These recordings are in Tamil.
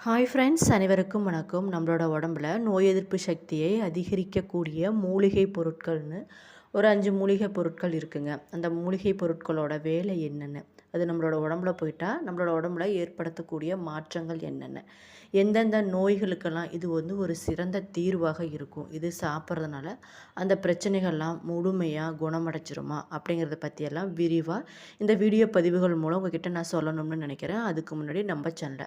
ஹாய் ஃப்ரெண்ட்ஸ், அனைவருக்கும் வணக்கம். நம்மளோட உடம்புல நோய் எதிர்ப்பு சக்தியை அதிகரிக்கக்கூடிய மூலிகை பொருட்கள்னு ஒரு 5 மூலிகை பொருட்கள் இருக்குங்க. அந்த மூலிகை பொருட்களோட வேலை என்னென்ன, அது நம்மளோட உடம்புல போயிட்டா நம்மளோட உடம்புல ஏற்படுத்தக்கூடிய மாற்றங்கள் என்னென்ன, எந்தெந்த நோய்களுக்கெல்லாம் இது ஒரு சிறந்த தீர்வாக இருக்கும், இது சாப்பிட்றதுனால அந்த பிரச்சனைகள்லாம் முழுமையாக குணமடைச்சிருமா அப்படிங்கிறத பற்றியெல்லாம் விரிவாக இந்த வீடியோ பதிவுகள் மூலம் உங்ககிட்ட நான் சொல்லணும்னு நினைக்கிறேன். அதுக்கு முன்னாடி நம்ம சேனலை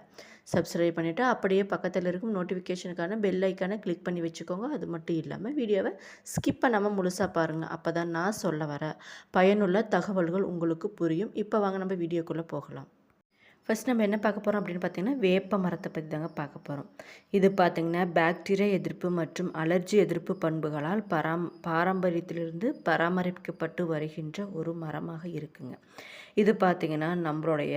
சப்ஸ்கிரைப் பண்ணிவிட்டு அப்படியே பக்கத்தில் இருக்கும் நோட்டிஃபிகேஷனுக்கான பெல் ஐக்கானை கிளிக் பண்ணி வச்சுக்கோங்க. அது மட்டும் இல்லாமல் வீடியோவை ஸ்கிப் பண்ணாமல் முழுசாக பாருங்கள். அப்போ தான் நான் சொல்ல வர பயனுள்ள தகவல்கள் உங்களுக்கு புரியும். இப்போ வாங்க நம்ம வீடியோக்குள்ளே போகலாம். ஃபஸ்ட் நம்ம என்ன பார்க்க போகிறோம் அப்படின்னு பார்த்தீங்கன்னா, வேப்ப மரத்தை பற்றி தாங்க பார்க்க போகிறோம். இது பார்த்திங்கன்னா பாக்டீரியா எதிர்ப்பு மற்றும் அலர்ஜி எதிர்ப்பு பண்புகளால் பாரம்பரியத்திலிருந்து பராமரிக்கப்பட்டு வருகின்ற ஒரு மரமாக இருக்குங்க. இது பார்த்திங்கன்னா நம்மளுடைய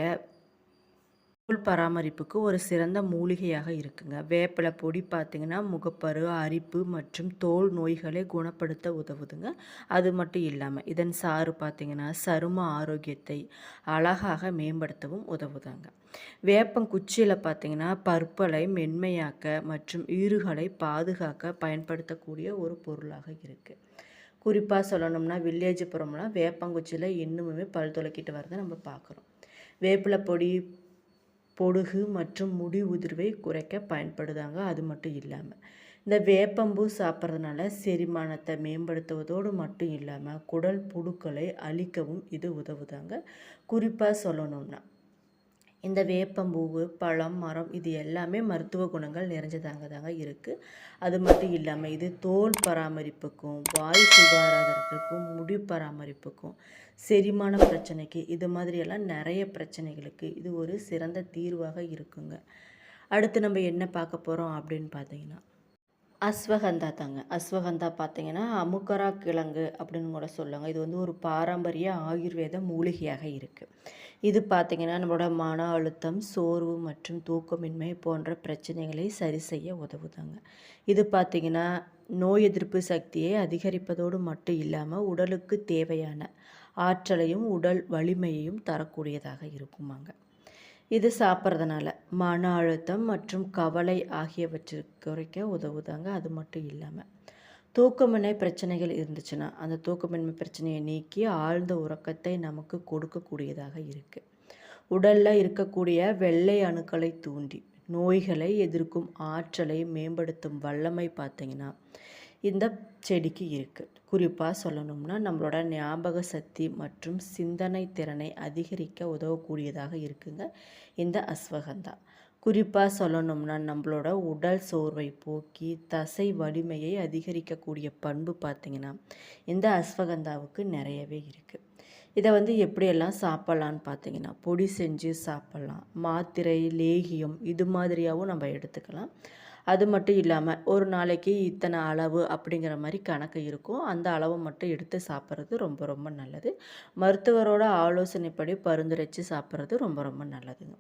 தோல் பராமரிப்புக்கு ஒரு சிறந்த மூலிகையாக இருக்குங்க. வேப்பிலை பொடி பார்த்திங்கன்னா முகப்பரு, அரிப்பு மற்றும் தோல் நோய்களை குணப்படுத்த உதவுதுங்க. அது மட்டும் இல்லாமல் இதன் சாறு பார்த்திங்கன்னா சரும ஆரோக்கியத்தை அழகாக மேம்படுத்தவும் உதவுதாங்க. வேப்பங்குச்சியில் பார்த்திங்கன்னா பற்பலை மென்மையாக்க மற்றும் ஈறுகளை பாதுகாக்க பயன்படுத்தக்கூடிய ஒரு பொருளாக இருக்குது. குறிப்பாக சொல்லணும்னா வில்லேஜ் புறம்லாம் வேப்பங்குச்சியில் இன்னுமே பல் துலக்கிட்டு வரதை நம்ம பார்க்குறோம். வேப்பிலை பொடி பொடுகு மற்றும் முடி உதிர்வை குறைக்க பயன்படுதாங்க. அது மட்டும் இல்லாமல் இந்த வேப்பம்பூ சாப்பிட்றதுனால செரிமானத்தை மேம்படுத்துவதோடு மட்டும் இல்லாமல் குடல் புழுக்களை அழிக்கவும் இது உதவுதாங்க. குறிப்பாக சொல்லணும்னா இந்த வேப்பம்பூவு, பழம், மரம் இது எல்லாமே மருத்துவ குணங்கள் நிறைஞ்சதாங்க இருக்குது. அது மட்டும் இல்லாமல் இது தோல் பராமரிப்புக்கும், வாய் சுகாதாரத்துக்கும், முடி பராமரிப்புக்கும், செரிமான பிரச்சனைக்கு, இது மாதிரியெல்லாம் நிறைய பிரச்சனைகளுக்கு இது ஒரு சிறந்த தீர்வாக இருக்குங்க. அடுத்து நம்ம என்ன பார்க்க போகிறோம் அப்படின்னு பார்த்தீங்கன்னா, அஸ்வகந்தா தாங்க. அஸ்வகந்தா பார்த்தீங்கன்னா அமுக்கரா கிழங்கு அப்படின்னு கூட சொல்லுவாங்க. இது ஒரு பாரம்பரிய ஆயுர்வேத மூலிகையாக இருக்குது. இது பார்த்திங்கன்னா நம்மளோட மன அழுத்தம், சோர்வு மற்றும் தூக்கமின்மை போன்ற பிரச்சனைகளை சரி செய்ய உதவுதாங்க. இது பார்த்திங்கன்னா நோய் எதிர்ப்பு சக்தியை அதிகரிப்பதோடு மட்டும் இல்லாமல் உடலுக்கு தேவையான ஆற்றலையும் உடல் வலிமையையும் தரக்கூடியதாக இருக்குமாங்க. இது சாப்பிட்றதுனால மன அழுத்தம் மற்றும் கவலை ஆகியவற்றிற்கு குறைக்க உதவுதாங்க. அது மட்டும் இல்லாமல் தூக்கமின்மை பிரச்சனைகள் இருந்துச்சுன்னா அந்த தூக்கமின்மை பிரச்சனையை நீக்கி ஆழ்ந்த உறக்கத்தை நமக்கு கொடுக்கக்கூடியதாக இருக்குது. உடலில் இருக்கக்கூடிய வெள்ளை அணுக்களை தூண்டி நோய்களை எதிர்க்கும் ஆற்றலை மேம்படுத்தும் வல்லமை பார்த்திங்கன்னா இந்த செடிக்கு இருக்குது. குறிப்பாக சொல்லணும்னா நம்மளோட ஞாபக சக்தி மற்றும் சிந்தனை திறனை அதிகரிக்க உதவக்கூடியதாக இருக்குங்க இந்த அஸ்வகந்தா. குறிப்பாக சொல்லணும்னா நம்மளோட உடல் சோர்வை போக்கி தசை வலிமையை அதிகரிக்கக்கூடிய பண்பு பார்த்திங்கன்னா இந்த அஸ்வகந்தாவுக்கு நிறையவே இருக்குது. இதை எப்படியெல்லாம் சாப்பிட்லான்னு பார்த்தீங்கன்னா பொடி செஞ்சு சாப்பிட்லாம், மாத்திரை, லேகியம் இது மாதிரியாகவும் நம்ம எடுத்துக்கலாம். அது மட்டும் இல்லாமல் ஒரு நாளைக்கு இத்தனை அளவு அப்படிங்கிற மாதிரி கணக்கு இருக்கும். அந்த அளவை மட்டும் எடுத்து சாப்பிட்றது ரொம்ப ரொம்ப நல்லது. மருத்துவரோட ஆலோசனைப்படி பரிந்துரைச்சு சாப்பிட்றது ரொம்ப ரொம்ப நல்லதுங்க.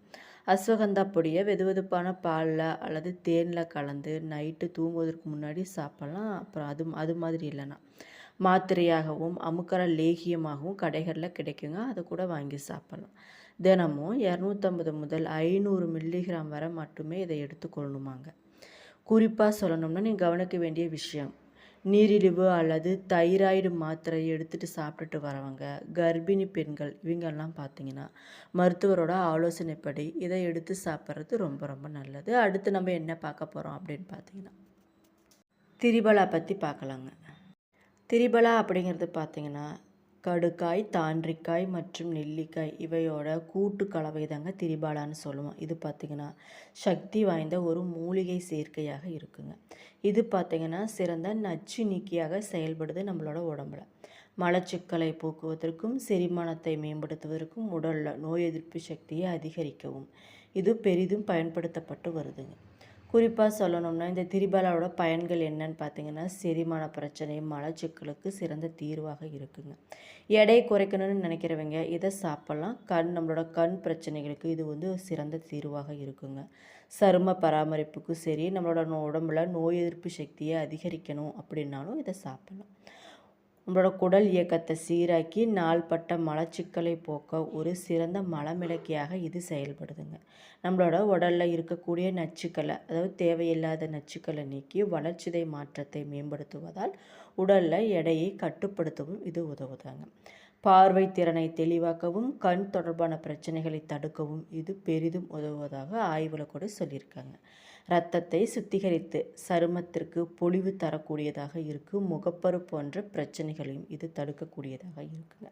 அஸ்வகந்தா பொடியை வெதுவெதுப்பான பாலில் அல்லது தேனில் கலந்து நைட்டு தூங்குவதற்கு முன்னாடி சாப்பிட்லாம். அப்புறம் அது மாதிரி இல்லைன்னா மாத்திரையாகவும் அமுக்கர லேகியமாகவும் கடைகளில் கிடைக்குங்க. அதை கூட வாங்கி சாப்பிட்லாம். தினமும் 250 முதல் 500 மில்லிகிராம் வரை மட்டுமே இதை எடுத்துக்கொள்ளணுமாங்க. குறிப்பாக சொல்லணும்னா நீங்கள் கவனிக்க வேண்டிய விஷயம், நீரிழிவு அல்லது தைராய்டு மாத்திரை எடுத்துகிட்டு சாப்பிட்டுட்டு வரவங்க, கர்ப்பிணி பெண்கள் இவங்கெல்லாம் பார்த்திங்கன்னா மருத்துவரோட ஆலோசனைப்படி இதை எடுத்து சாப்பிட்றது ரொம்ப ரொம்ப நல்லது. அடுத்து நம்ம என்ன பார்க்க போகிறோம் அப்படின்னு பார்த்தீங்கன்னா திரிபலா பற்றி பார்க்கலாங்க. திரிபலா அப்படிங்கிறது பார்த்திங்கன்னா கடுக்காய், தாண்டிக்காய் மற்றும் நெல்லிக்காய் இவையோட கூட்டு கலவை தாங்க திரிபாலான்னு சொல்லுவோம். இது பார்த்திங்கன்னா சக்தி வாய்ந்த ஒரு மூலிகை சேர்க்கையாக இருக்குங்க. இது பார்த்திங்கன்னா சிறந்த நச்சு நீக்கியாக செயல்படுது நம்மளோட உடம்புல. மலச்சிக்கலை போக்குவதற்கும் செரிமானத்தை மேம்படுத்துவதற்கும் உடலில் நோய் எதிர்ப்பு சக்தியை அதிகரிக்கவும் இது பெரிதும் பயன்படுத்தப்பட்டு வருதுங்க. குறிப்பாக சொல்லணும்னா இந்த திரிபலாவோட பயன்கள் என்னன்னு பார்த்தீங்கன்னா செரிமான பிரச்சனை, மலச்சிக்கலுக்கு சிறந்த தீர்வாக இருக்குங்க. எடை குறைக்கணும்னு நினைக்கிறவங்க இதை சாப்பிட்லாம். நம்மளோட கண் பிரச்சனைகளுக்கு இது சிறந்த தீர்வாக இருக்குங்க. சரும பராமரிப்புக்கும் சரி, நம்மளோட உடம்புல நோய் எதிர்ப்பு சக்தியை அதிகரிக்கணும் அப்படின்னாலும் இதை சாப்பிட்லாம். நம்மளோட குடல் இயக்கத்தை சீராக்கி நாள்பட்ட மலச்சிக்கலை போக்க ஒரு சிறந்த மலமிளக்கியாக இது செயல்படுதுங்க. நம்மளோட உடலில் இருக்கக்கூடிய நச்சுக்களை, அதாவது தேவையில்லாத நச்சுக்களை நீக்கி வளர்ச்சிதை மாற்றத்தை மேம்படுத்துவதால் உடலில் எடையை கட்டுப்படுத்தவும் இது உதவுதாங்க. பார்வை திறனை தெளிவாக்கவும் கண் தொடர்பான பிரச்சனைகளை தடுக்கவும் இது பெரிதும் உதவுவதாக ஆய்வில் கூட சொல்லியிருக்காங்க. இரத்தத்தை சுத்திகரித்து சருமத்திற்கு பொலிவு தரக்கூடியதாக இருக்கும். முகப்பரு போன்ற பிரச்சனைகளையும் இது தடுக்கக்கூடியதாக இருக்குங்க.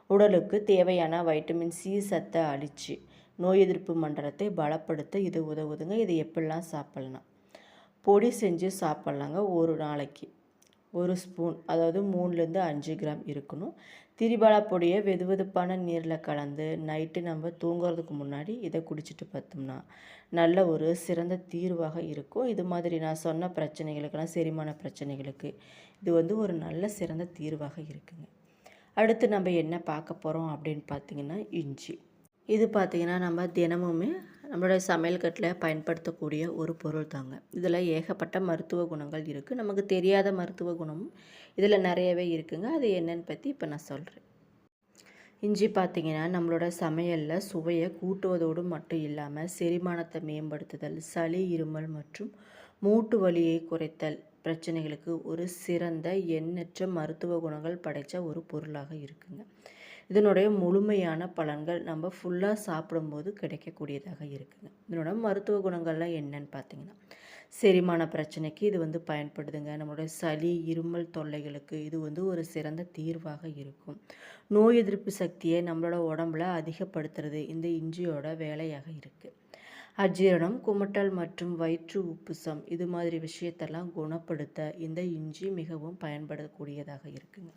உடலுக்கு தேவையான வைட்டமின் சி சத்தை அழித்து நோய் எதிர்ப்பு மண்டலத்தை பலப்படுத்த இது உதவுதுங்க. இது எப்படிலாம் சாப்பிட்லாம்? பொடி செஞ்சு சாப்பிட்லாங்க. ஒரு நாளைக்கு 1 ஸ்பூன், அதாவது 3லேருந்து 5 கிராம் இருக்கணும். திரிபாலா பொடியை வெதுவெதுப்பான நீரில் கலந்து நைட்டு நம்ம தூங்குறதுக்கு முன்னாடி இதை குடிச்சிட்டு பார்த்தோம்னா நல்ல ஒரு சிறந்த தீர்வாக இருக்கும். இது மாதிரி நான் சொன்ன பிரச்சனைகளுக்கெல்லாம், செரிமான பிரச்சனைகளுக்கு இது ஒரு நல்ல சிறந்த தீர்வாக இருக்குங்க. அடுத்து நம்ம என்ன பார்க்க போகிறோம் அப்படின்னு பார்த்திங்கன்னா இஞ்சி. இது பார்த்திங்கன்னா நம்ம தினமுமே நம்மளோட சமையல் கட்டில் பயன்படுத்தக்கூடிய ஒரு பொருள் தாங்க. இதில் ஏகப்பட்ட மருத்துவ குணங்கள் இருக்குது. நமக்கு தெரியாத மருத்துவ குணமும் இதில் நிறையவே இருக்குங்க. அது என்னன்னு பற்றி இப்போ நான் சொல்கிறேன். இஞ்சி பார்த்திங்கன்னா நம்மளோட சமையலில் சுவையை கூட்டுவதோடு மட்டும் இல்லாமல் செரிமானத்தை மேம்படுத்துதல், சளி, இருமல் மற்றும் மூட்டு வலியை குறைத்தல் பிரச்சனைகளுக்கு ஒரு சிறந்த எண்ணற்ற மருத்துவ குணங்கள் படைத்த ஒரு பொருளாக இருக்குங்க. இதனுடைய முழுமையான பலன்கள் நம்ம ஃபுல்லாக சாப்பிடும்போது கிடைக்கக்கூடியதாக இருக்குங்க. இதனோட மருத்துவ குணங்கள்லாம் என்னன்னு பார்த்தீங்கன்னா, செரிமான பிரச்சனைக்கு இது பயன்படுதுங்க. நம்மளோட சளி, இருமல் தொல்லைகளுக்கு இது ஒரு சிறந்த தீர்வாக இருக்கும். நோய் எதிர்ப்பு சக்தியை நம்மளோட உடம்புல அதிகப்படுத்துறது இந்த இஞ்சியோட வேலையாக இருக்குது. அஜீரணம், குமட்டல் மற்றும் வயிற்று உப்புசம் இது மாதிரி விஷயத்தெல்லாம் குணப்படுத்த இந்த இஞ்சி மிகவும் பயன்படக்கூடியதாக இருக்குங்க.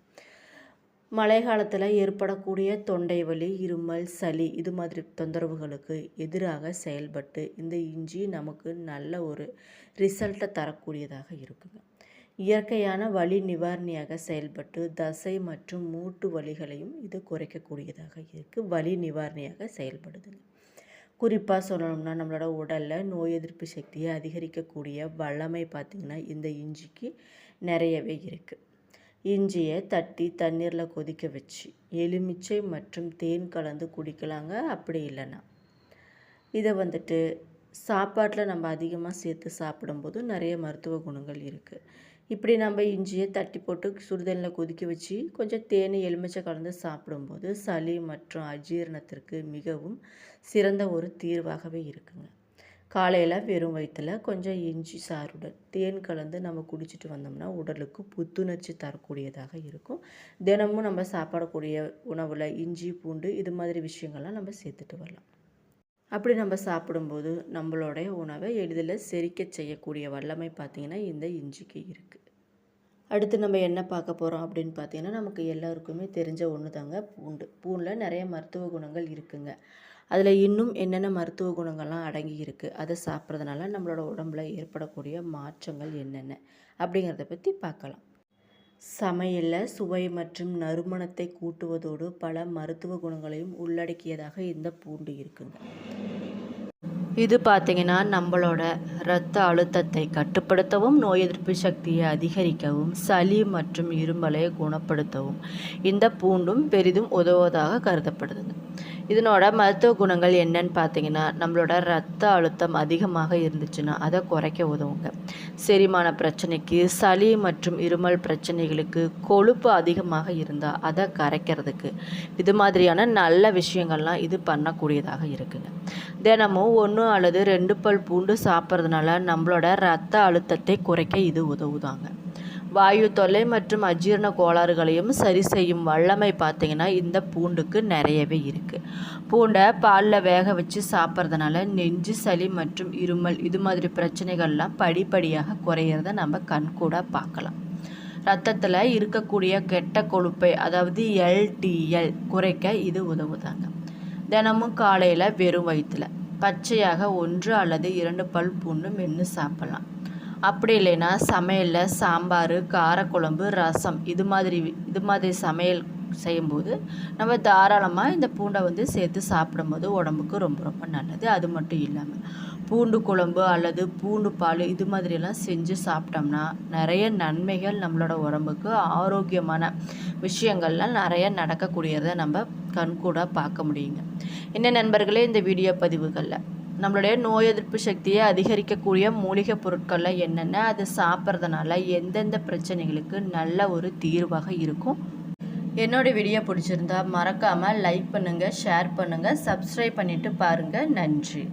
மழை காலத்தில் ஏற்படக்கூடிய தொண்டை வலி, இருமல், சளி இது மாதிரி தொந்தரவுகளுக்கு எதிராக செயல்பட்டு இந்த இஞ்சி நமக்கு நல்ல ஒரு ரிசல்ட்டை தரக்கூடியதாக இருக்குங்க. இயற்கையான வலி நிவாரணியாக செயல்பட்டு தசை மற்றும் மூட்டு வலிகளையும் இது குறைக்கக்கூடியதாக இருக்குது. வலி நிவாரணியாக செயல்படுதுங்க. குறிப்பாக சொல்லணும்னா நம்மளோட உடலில் நோய் எதிர்ப்பு சக்தியை அதிகரிக்கக்கூடிய வல்லமை பார்த்திங்கன்னா இந்த இஞ்சிக்கு நிறையவே இருக்குது. இஞ்சியை தட்டி தண்ணீரில் கொதிக்க வச்சு எலுமிச்சை மற்றும் தேன் கலந்து குடிக்கலாங்க. அப்படி இல்லைன்னா இதை சாப்பாட்டில் நம்ம அதிகமாக சேர்த்து சாப்பிடும்போது நிறைய மருத்துவ குணங்கள் இருக்குது. இப்படி நம்ம இஞ்சியை தட்டி போட்டு சுடுதண்ணில் கொதிக்க வச்சு கொஞ்சம் தேன், எலுமிச்சை கலந்து சாப்பிடும்போது சளி மற்றும் அஜீரணத்திற்கு மிகவும் சிறந்த ஒரு தீர்வாகவே இருக்குங்க. காலையில் வெறும் வயிற்றில் கொஞ்சம் இஞ்சி சாறுடன் தேன் கலந்து நம்ம குடிச்சிட்டு வந்தோம்னா உடலுக்கு புத்துணர்ச்சி தரக்கூடியதாக இருக்கும். தினமும் நம்ம சாப்பிடக்கூடிய உணவில் இஞ்சி, பூண்டு இது மாதிரி விஷயங்கள்லாம் நம்ம சேர்த்துட்டு வரலாம். அப்படி நம்ம சாப்பிடும்போது நம்மளுடைய உணவை எளிதில் செரிக்க செய்யக்கூடிய வல்லமை பார்த்திங்கன்னா இந்த இஞ்சிக்கு இருக்குது. அடுத்து நம்ம என்ன பார்க்க போகிறோம் அப்படின்னு பார்த்தீங்கன்னா, நமக்கு எல்லாருக்குமே தெரிஞ்ச ஒன்று தாங்க பூண்டு. பூண்டில் நிறைய மருத்துவ குணங்கள் இருக்குங்க. அதில் இன்னும் என்னென்ன மருத்துவ குணங்கள்லாம் அடங்கி இருக்குது, அதை சாப்பிட்றதுனால நம்மளோட உடம்புல ஏற்படக்கூடிய மாற்றங்கள் என்னென்ன அப்படிங்கிறத பற்றி பார்க்கலாம். சமையலில் சுவை மற்றும் நறுமணத்தை கூட்டுவதோடு பல மருத்துவ குணங்களையும் உள்ளடக்கியதாக இந்த பூண்டு இருக்குங்க. இது பார்த்திங்கன்னா நம்மளோட இரத்த அழுத்தத்தை கட்டுப்படுத்தவும், நோய் எதிர்ப்பு சக்தியை அதிகரிக்கவும், சளி மற்றும் இருமலை குணப்படுத்தவும் இந்த பூண்டும் பெரிதும் உதவுவதாக கருதப்படுதுங்க. இதனோட மருத்துவ குணங்கள் என்னன்னு பார்த்தீங்கன்னா, நம்மளோட ரத்த அழுத்தம் அதிகமாக இருந்துச்சுன்னா அதை குறைக்க உதவுங்க. செரிமான பிரச்சனைக்கு, சளி மற்றும் இருமல் பிரச்சனைகளுக்கு, கொழுப்பு அதிகமாக இருந்தால் அதை கரைக்கிறதுக்கு இது மாதிரியான நல்ல விஷயங்கள்லாம் இது பண்ணக்கூடியதாக இருக்குங்க. தினமும் 1 அல்லது 2 பல் பூண்டு சாப்பிட்றதுனால நம்மளோட ரத்த அழுத்தத்தை குறைக்க இது உதவுதாங்க. வாயு தொல்லை மற்றும் அஜீரண கோளாறுகளையும் சரி செய்யும் வல்லமை பார்த்திங்கன்னா இந்த பூண்டுக்கு நிறையவே இருக்குது. பூண்டை பாலில் வேக வச்சு சாப்பிட்றதுனால நெஞ்சு சளி மற்றும் இருமல் இது மாதிரி பிரச்சனைகள்லாம் படிப்படியாக குறையிறத நம்ம கண்கூட பார்க்கலாம். ரத்தத்தில் இருக்கக்கூடிய கெட்ட கொழுப்பை, அதாவது LDL குறைக்க இது உதவுதாங்க. தினமும் காலையில் வெறும் வயிற்றில் பச்சையாக 1 அல்லது 2 பல் பூண்டு மென்று சாப்பிட்லாம். அப்படி இல்லைன்னா சமையலில் சாம்பார், காரக்குழம்பு, ரசம் இது மாதிரி சமையல் செய்யும்போது நம்ம தாராளமாக இந்த பூண்டை சேர்த்து சாப்பிடும்போது உடம்புக்கு ரொம்ப ரொம்ப நல்லது. அது மட்டும் இல்லாமல் பூண்டு குழம்பு அல்லது பூண்டு பால் இது மாதிரியெல்லாம் செஞ்சு சாப்பிட்டோம்னா நிறைய நன்மைகள் நம்மளோட உடம்புக்கு ஆரோக்கியமான விஷயங்கள்லாம் நிறைய நடக்கக்கூடியதை நம்ம கண்கூட பார்க்க முடியுங்க. என்ன நண்பர்களே, இந்த வீடியோ பதிவுகளில் நம்மளுடைய நோய் எதிர்ப்பு சக்தியை அதிகரிக்கக்கூடிய மூலிகை பொருட்கள்லாம் என்னென்ன, அது சாப்பிட்றதுனால எந்தெந்த பிரச்சனைகளுக்கு நல்ல ஒரு தீர்வாக இருக்கும். என்னோடய வீடியோ பிடிச்சிருந்தா மறக்காமல் லைக் பண்ணுங்கள், ஷேர் பண்ணுங்கள், சப்ஸ்கிரைப் பண்ணிவிட்டு பாருங்கள். நன்றி.